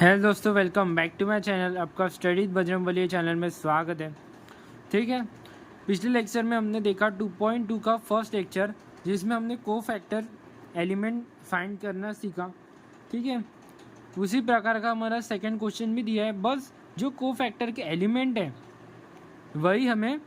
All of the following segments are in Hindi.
हेलो दोस्तों, welcome back to my channel. आपका स्टडी बजरंगबली चैनल में स्वागत है। ठीक है, पिछले लेक्चर में हमने देखा 2.2 का फर्स्ट लेक्चर, जिसमें हमने को फैक्टर एलिमेंट फाइंड करना सीखा। ठीक है, उसी प्रकार का हमारा सेकंड क्वेश्चन भी दिया है। बस जो को फैक्टर के एलिमेंट है वही हमें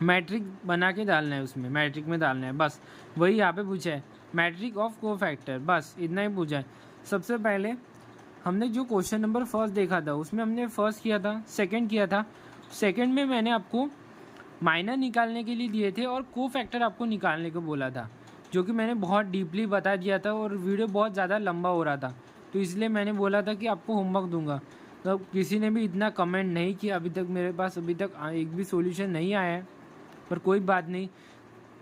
मैट्रिक बना के डालना है, उसमें मैट्रिक में डालना है। बस वही यहाँ पे पूछा है, मैट्रिक ऑफ को फैक्टर, बस इतना ही पूछा है। सबसे पहले हमने जो क्वेश्चन नंबर फर्स्ट देखा था उसमें हमने फर्स्ट किया था, सेकंड किया था। सेकंड में मैंने आपको माइनर निकालने के लिए दिए थे और को फैक्टर आपको निकालने को बोला था, जो कि मैंने बहुत डीपली बता दिया था और वीडियो बहुत ज़्यादा लंबा हो रहा था, तो इसलिए मैंने बोला था कि आपको होमवर्क दूंगा। तो किसी ने भी इतना कमेंट नहीं किया अभी तक, मेरे पास अभी तक एक भी सॉल्यूशन नहीं आया है, पर कोई बात नहीं।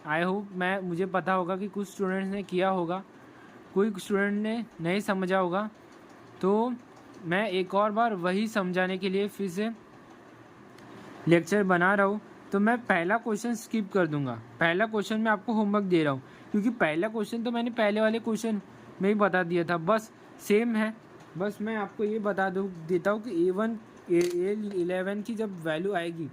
आई होप मुझे पता होगा कि कुछ स्टूडेंट्स ने किया होगा, कोई स्टूडेंट ने नहीं समझा होगा, तो मैं एक और बार वही समझाने के लिए फिर से लेक्चर बना रहा हूँ। तो मैं पहला क्वेश्चन स्किप कर दूंगा। पहला क्वेश्चन मैं आपको होमवर्क दे रहा हूँ, क्योंकि पहला क्वेश्चन तो मैंने पहले वाले क्वेश्चन में ही बता दिया था, बस सेम है। बस मैं आपको ये बता देता हूँ कि A11 की जब वैल्यू आएगी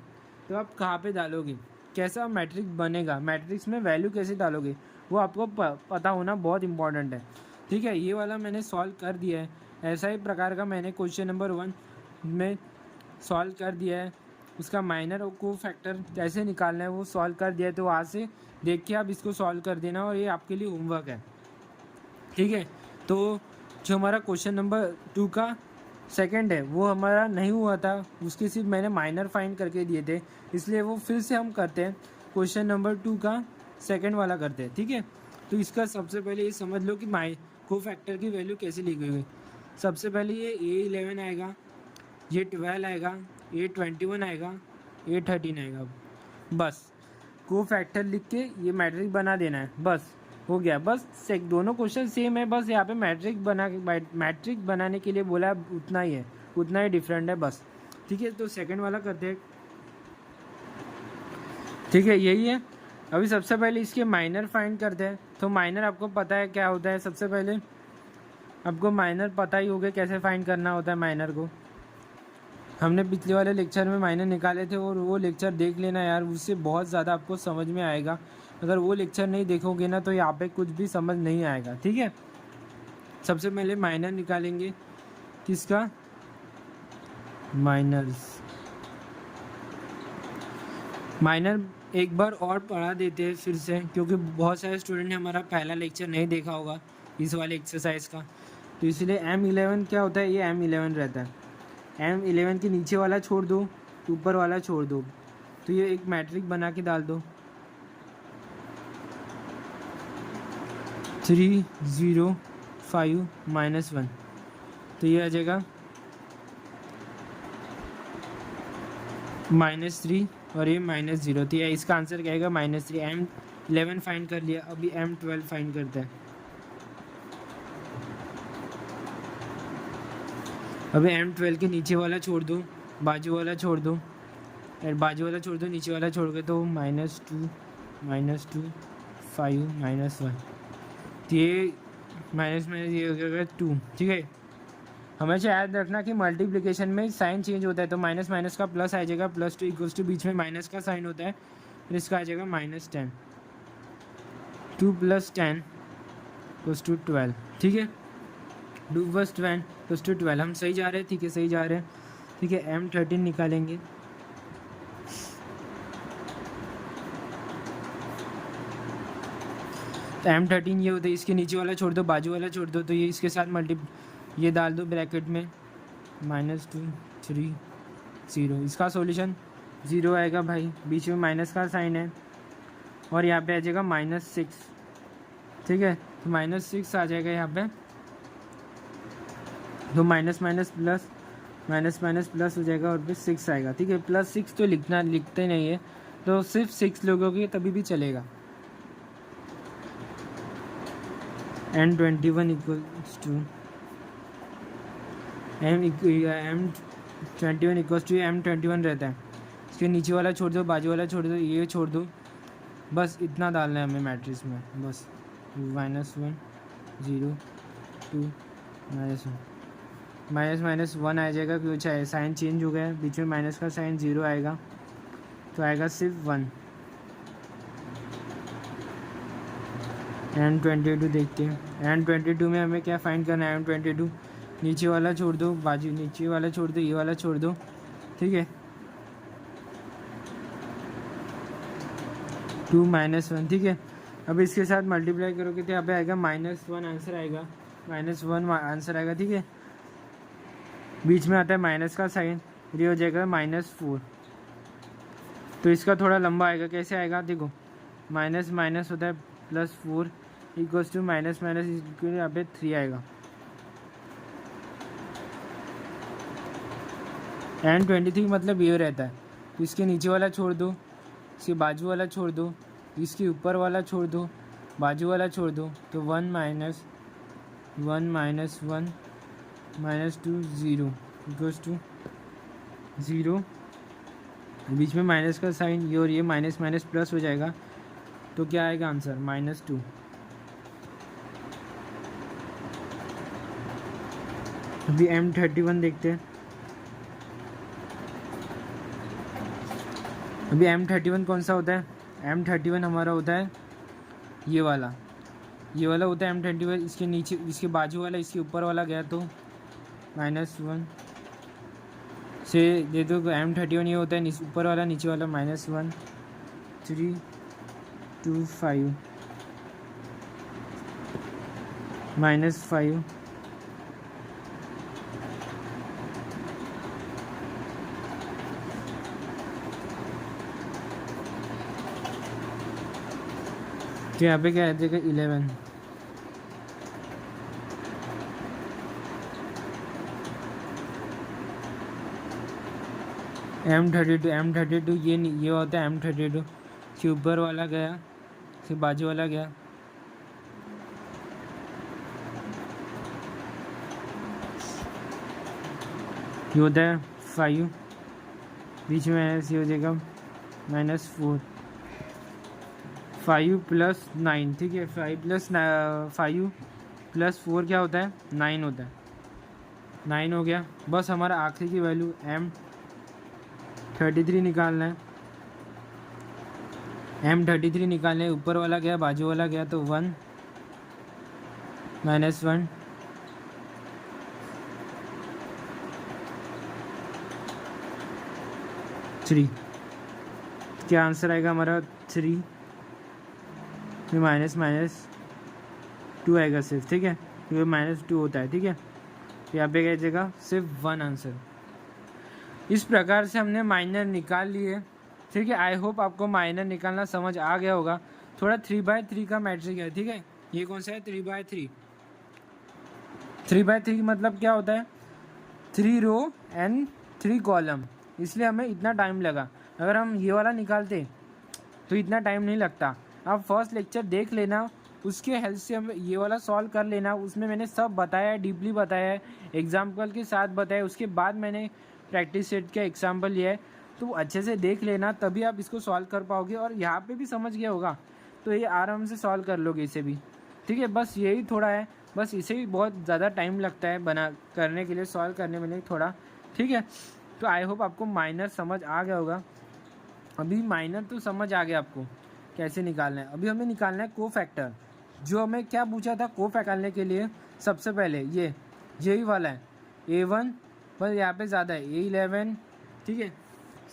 तो आप कहाँ पे डालोगे, कैसा मैट्रिक बनेगा, मैट्रिक्स में वैल्यू कैसे डालोगे, वो आपको पता होना बहुत इंपॉर्टेंट है। ठीक है, ये वाला मैंने सॉल्व कर दिया है। ऐसा ही प्रकार का मैंने क्वेश्चन नंबर 1 में सॉल्व कर दिया है। उसका माइनर और को फैक्टर कैसे निकालना है वो सॉल्व कर दिया है, तो वहाँ से देख के आप इसको सॉल्व कर देना, और ये आपके लिए होमवर्क है। ठीक है, तो जो हमारा क्वेश्चन नंबर 2 का सेकंड है वो हमारा नहीं हुआ था, उसके सिर्फ मैंने माइनर फाइंड करके दिए थे, इसलिए वो फिर से हम करते हैं। क्वेश्चन नंबर 2 का सेकंड वाला करते हैं। ठीक है, तो इसका सबसे पहले ये समझ लो कि को फैक्टर की वैल्यू कैसे ली गई है। सबसे पहले ये A11 आएगा, ये 12 आएगा, A21 आएगा, A13 आएगा। बस को फैक्टर लिख के ये मैट्रिक बना देना है, बस हो गया। बस दोनों क्वेश्चन सेम है, बस यहाँ पे मैट्रिक बनाने के लिए बोला, उतना ही है, उतना ही डिफरेंट है बस। ठीक है, तो सेकंड वाला करते हैं। ठीक है, यही है। अभी सबसे पहले इसके माइनर फाइंड करते हैं। तो माइनर आपको पता है क्या होता है, सबसे पहले आपको माइनर पता ही होगा कैसे फाइंड करना होता है माइनर को। हमने पिछले वाले लेक्चर में माइनर निकाले थे, और वो लेक्चर देख लेना यार, उससे बहुत ज़्यादा आपको समझ में आएगा। अगर वो लेक्चर नहीं देखोगे ना तो यहाँ पे कुछ भी समझ नहीं आएगा। ठीक है, सबसे पहले माइनर निकालेंगे, किसका, माइनर एक बार और पढ़ा देते हैं फिर से, क्योंकि बहुत सारे स्टूडेंट ने हमारा पहला लेक्चर नहीं देखा होगा इस वाले एक्सरसाइज का, तो इसलिए M11 क्या होता है, ये M11 रहता है। M11 के नीचे वाला छोड़ दो, ऊपर वाला छोड़ दो, तो ये एक मैट्रिक बना के डाल दो। 3 0 5 -1, तो ये आ जाएगा -3 और ये -0, तो ये इसका आंसर क्या आएगा, -3। M11 फाइंड कर लिया, अभी M12 फाइंड करते हैं। अभी M12 के नीचे वाला छोड़ दो, बाजू वाला छोड़ दो, और बाजू वाला छोड़ दो, नीचे वाला छोड़ के, तो -2 5 -1, तो ये माइनस ये हो गया 2। ठीक है, हमेशा याद रखना कि मल्टीप्लिकेशन में साइन चेंज होता है, तो माइनस माइनस का प्लस आ जाएगा, +2 = बीच में माइनस का साइन होता है, फिर इसका आ जाएगा -10। 2 + 10 = 12। ठीक है, 2 + 10 = 12। हम सही जा रहे हैं, ठीक है, सही जा रहे हैं। ठीक है, M13 निकालेंगे। तो M13 ये होता है, इसके नीचे वाला छोड़ दो, बाजू वाला छोड़ दो, तो ये इसके साथ ये डाल दो ब्रैकेट में, -2 3 0। इसका सॉल्यूशन 0 आएगा भाई, बीच में माइनस का साइन है, और यहाँ पे आ जाएगा -6। ठीक है, तो -6 आ जाएगा यहाँ पे, तो माइनस माइनस प्लस हो जाएगा, और फिर 6 आएगा। ठीक है, +6 तो लिखते नहीं है, तो सिर्फ 6 लोगों तभी भी चलेगा। M21 = M21 रहता है। इसके नीचे वाला छोड़ दो, बाजू वाला छोड़ दो, ये छोड़ दो, बस इतना डालना है हमें मैट्रिक्स में, बस -1 0 2 -1। माइनस माइनस 1 आ जाएगा क्योंकि साइन चेंज हो गया है, बीच में माइनस का साइन 0 आएगा तो आएगा सिर्फ 1। M22 देखते हैं। M22 में हमें क्या फाइंड करना है? M22 नीचे वाला छोड़ दो, बाजू नीचे वाला छोड़ दो, ये वाला छोड़ दो, ठीक है। 2 -1, ठीक है। अब इसके साथ मल्टीप्लाई करोगे तो यहाँ पे आएगा -1 आंसर आएगा, -1 आंसर आएगा, ठीक है। बीच में आता है माइनस का साइन, ये हो जाएगा -4। तो इसका थोड़ा लंबा आएगा, कैसे आएगा देखो, माइनस माइनस होता है +4 इक्वल्स टू माइनस माइनस यहाँ पे 3 आएगा। M23 मतलब ये रहता है, तो इसके नीचे वाला छोड़ दो, इसके बाजू वाला छोड़ दो, इसके ऊपर वाला छोड़ दो, बाजू वाला छोड़ दो, तो 1 -1 -2 0 इक्वल्स टू 0। बीच में माइनस का साइन, ये और ये माइनस माइनस प्लस हो जाएगा, तो क्या आएगा आंसर? -2। अभी M31 देखते हैं। अभी M31 कौन सा होता है? M31 हमारा होता है ये वाला होता है M31। इसके नीचे, इसके बाजू वाला, इसके ऊपर वाला गया तो -1 से दे दो। M31 ये होता है ऊपर वाला, नीचे वाला -1 3 2 5 -5 तो यहाँ पे क्या आ जाएगा? 11। M32 ये होता है M32 से ऊपर वाला गया, से बाजू वाला गया, ये होता है 5, बीच में ऐसे हो जाएगा -4। 5 + 9, ठीक है। 5 + 4 क्या होता है? 9 होता है। 9 हो गया। बस हमारा आखिरी की वैल्यू M33 निकालना है। M33 निकालने, ऊपर वाला गया, बाजू वाला गया, तो 1 -1 3। क्या आंसर आएगा हमारा? 3 फिर -2 आएगा सिर्फ, ठीक है, क्योंकि -2 होता है, ठीक है। तो यहाँ पे क्या जाएगा? सिर्फ 1 आंसर। इस प्रकार से हमने माइनर निकाल लिए, ठीक है। आई होप आपको माइनर निकालना समझ आ गया होगा। थोड़ा 3/3 का मैट्रिक्स है, ठीक है। ये कौन सा है? 3/3। 3/3 मतलब क्या होता है? 3 रो एंड 3 कॉलम, इसलिए हमें इतना टाइम लगा। अगर हम ये वाला निकालते तो इतना टाइम नहीं लगता। आप फर्स्ट लेक्चर देख लेना, उसके हेल्प से हम ये वाला सॉल्व कर लेना। उसमें मैंने सब बताया है, डीपली बताया है, एग्जाम्पल के साथ बताया। उसके बाद मैंने प्रैक्टिस सेट का एग्जाम्पल लिया है, तो अच्छे से देख लेना, तभी आप इसको सॉल्व कर पाओगे। और यहाँ पे भी समझ गया होगा तो ये आराम से सॉल्व कर लोगे इसे भी, ठीक है। बस यही थोड़ा है, बस इसे भी बहुत ज़्यादा टाइम लगता है बना करने के लिए, सॉल्व करने में थोड़ा, ठीक है। तो आई होप आपको माइनर समझ आ गया होगा। अभी माइनर तो समझ आ गया आपको कैसे निकालना है। अभी हमें निकालना है कोफैक्टर। जो हमें क्या पूछा था कोफैक्टर निकालने के लिए? सबसे पहले यही वाला है A1, बस यहाँ पे ज़्यादा है A11, ठीक है।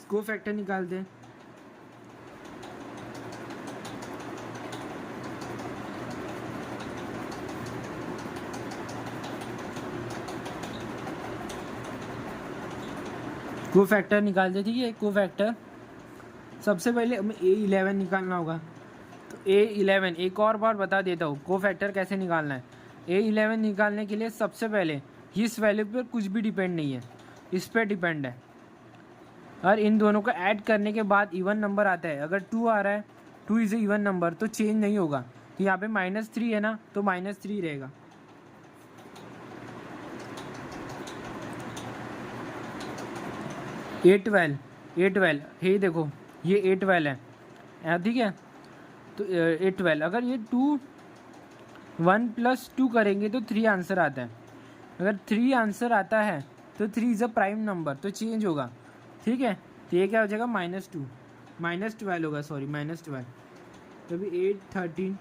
कोफैक्टर निकालते हैं। कोफैक्टर निकालते, ठीक है। कोफैक्टर सबसे पहले हमें A11 निकालना होगा। तो A11 एक और बार बता देता हूँ कोफैक्टर कैसे निकालना है। A11 निकालने के लिए सबसे पहले इस वैल्यू पर कुछ भी डिपेंड नहीं है, इस पर डिपेंड है। और इन दोनों को ऐड करने के बाद इवन नंबर आता है। अगर 2 आ रहा है, 2 इज़ ए इवन नंबर, तो चेंज नहीं होगा। तो यहाँ पे -3 है ना, तो -3 रहेगा। A12 ये देखो, ये A12 है, ठीक है। तो A12 अगर ये 1 + 2 करेंगे तो 3 आंसर आता है। अगर 3 आंसर आता है तो 3 इज़ अ प्राइम नंबर, तो चेंज होगा। ठीक है, तो ये क्या हो जाएगा -2, -12 होगा, सॉरी -12। तो अभी 8 13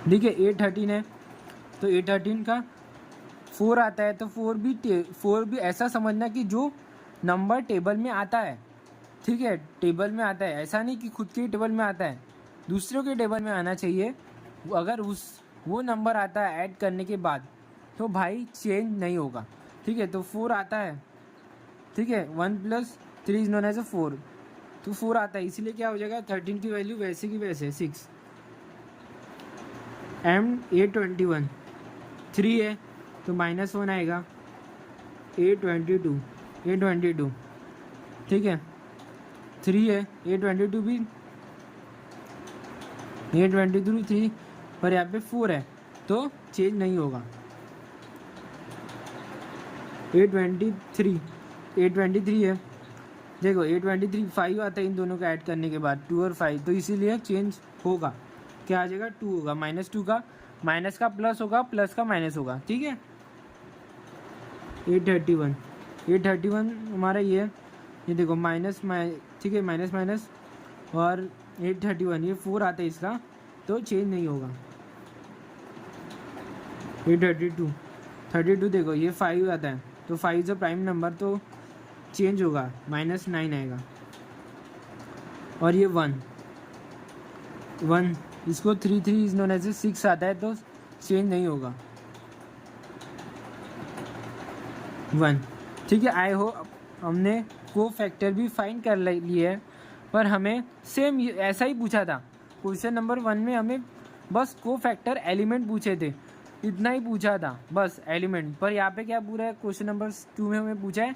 ठीक है 8 13 है, तो 8 13 का 4 आता है, तो 4 भी ऐसा समझना कि जो नंबर टेबल में आता है। ठीक है, टेबल में आता है, ऐसा नहीं कि खुद के टेबल में आता है, दूसरों के टेबल में आना चाहिए। अगर वो नंबर आता है ऐड करने के बाद तो भाई चेंज नहीं होगा। ठीक है, तो 4 आता है। ठीक है, 1 + 3 इज नोन एज अ 4, तो 4 आता है, इसीलिए क्या हो जाएगा 13 की वैल्यू वैसे की वैसे 6। A21 3 है तो -1 आएगा। A22 ठीक है 3 है, A22 भी A22 3, पर यहाँ पे 4 है तो चेंज नहीं होगा। A23 है, देखो A23 5 आता है इन दोनों का ऐड करने के बाद, 2 और 5, तो इसीलिए चेंज होगा। क्या आ जाएगा 2 होगा, -2 का माइनस का प्लस होगा, प्लस का माइनस होगा। ठीक है, A31 हमारा ये देखो माइनस ठीक है माइनस माइनस, और 831 ये 4 आता है इसका, तो चेंज नहीं होगा। A32 देखो ये 5 आता है, तो 5 इज अ प्राइम नंबर, तो चेंज होगा, -9 आएगा। और ये 1 इसको 3 इज नोन एज 6 आता है, तो चेंज नहीं होगा 1। ठीक है, आई होप हमने को फैक्टर भी फाइंड कर लिए है, पर हमें सेम ऐसा ही पूछा था। क्वेश्चन नंबर 1 में हमें बस को फैक्टर एलिमेंट पूछे थे, इतना ही पूछा था बस एलिमेंट। पर यहाँ पे क्या पूरा है, क्वेश्चन नंबर 2 में हमें पूछा है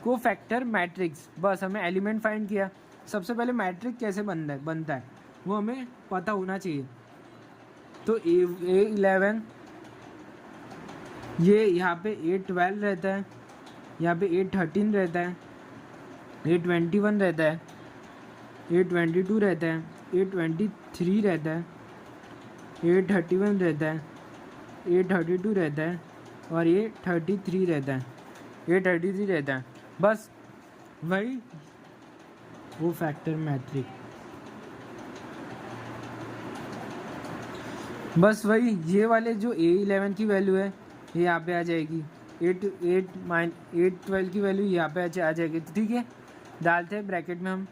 को फैक्टर मैट्रिक्स, बस हमें एलिमेंट फाइंड किया। सबसे पहले मैट्रिक्स कैसे बनता है वो हमें पता होना चाहिए। तो A11 ये यहाँ पे A12 रहता है, यहाँ पे A13 रहता है, A21 रहता है, A22 रहता है, A23 रहता है, A31 रहता है, A32 रहता है, और A33 रहता है। बस वही वो फैक्टर मैट्रिक, बस वही ये वाले जो A11 की वैल्यू है ये यहाँ पे आ जाएगी, A12 की वैल्यू यहाँ पे आ जाएगी। तो ठीक है, डालते हैं ब्रैकेट में हम,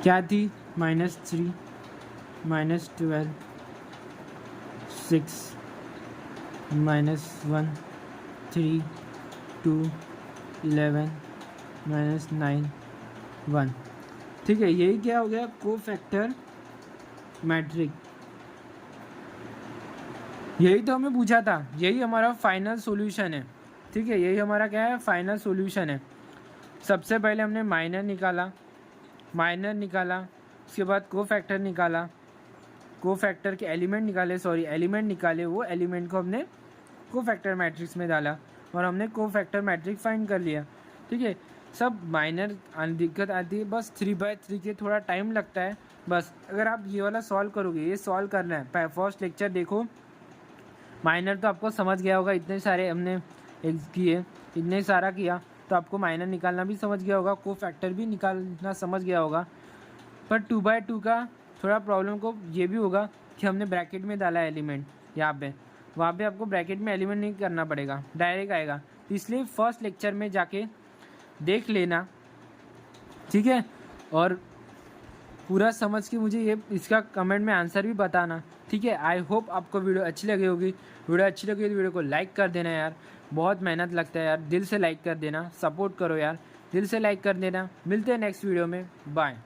क्या थी -3 -12 6 -1 3 2 11 -9 1। ठीक है, यही क्या हो गया को फैक्टर मैट्रिक, यही तो हमें पूछा था, यही हमारा फाइनल सॉल्यूशन है। ठीक है, यही हमारा क्या है फाइनल सॉल्यूशन है। सबसे पहले हमने माइनर निकाला, उसके बाद को फैक्टर निकाला, को फैक्टर के एलिमेंट निकाले, वो एलिमेंट को हमने को फैक्टर मैट्रिक्स में डाला और हमने को फैक्टर मैट्रिक्स फाइंड कर लिया। ठीक है, सब माइनर दिक्कत आती है, बस 3/3 के थोड़ा टाइम लगता है बस। अगर आप ये वाला सॉल्व करोगे, ये सॉल्व करना है, फर्स्ट लेक्चर देखो, माइनर तो आपको समझ गया होगा, इतने सारे हमने किए, इतने सारा किया तो आपको माइनर निकालना भी समझ गया होगा, को फैक्टर भी निकालना समझ गया होगा। पर 2/2 का थोड़ा प्रॉब्लम को ये भी होगा कि हमने ब्रैकेट में डाला एलिमेंट यहाँ पे, वहाँ पे आपको ब्रैकेट में एलिमेंट नहीं करना पड़ेगा, डायरेक्ट आएगा, तो इसलिए फर्स्ट लेक्चर में जाके देख लेना। ठीक है, और पूरा समझ के मुझे ये इसका कमेंट में आंसर भी बताना। ठीक है, आई होप आपको वीडियो अच्छी लगी होगी। वीडियो अच्छी लगी तो वीडियो को लाइक कर देना यार, बहुत मेहनत लगता है यार, दिल से लाइक कर देना, सपोर्ट करो यार, दिल से लाइक कर देना। मिलते हैं नेक्स्ट वीडियो में, बाय।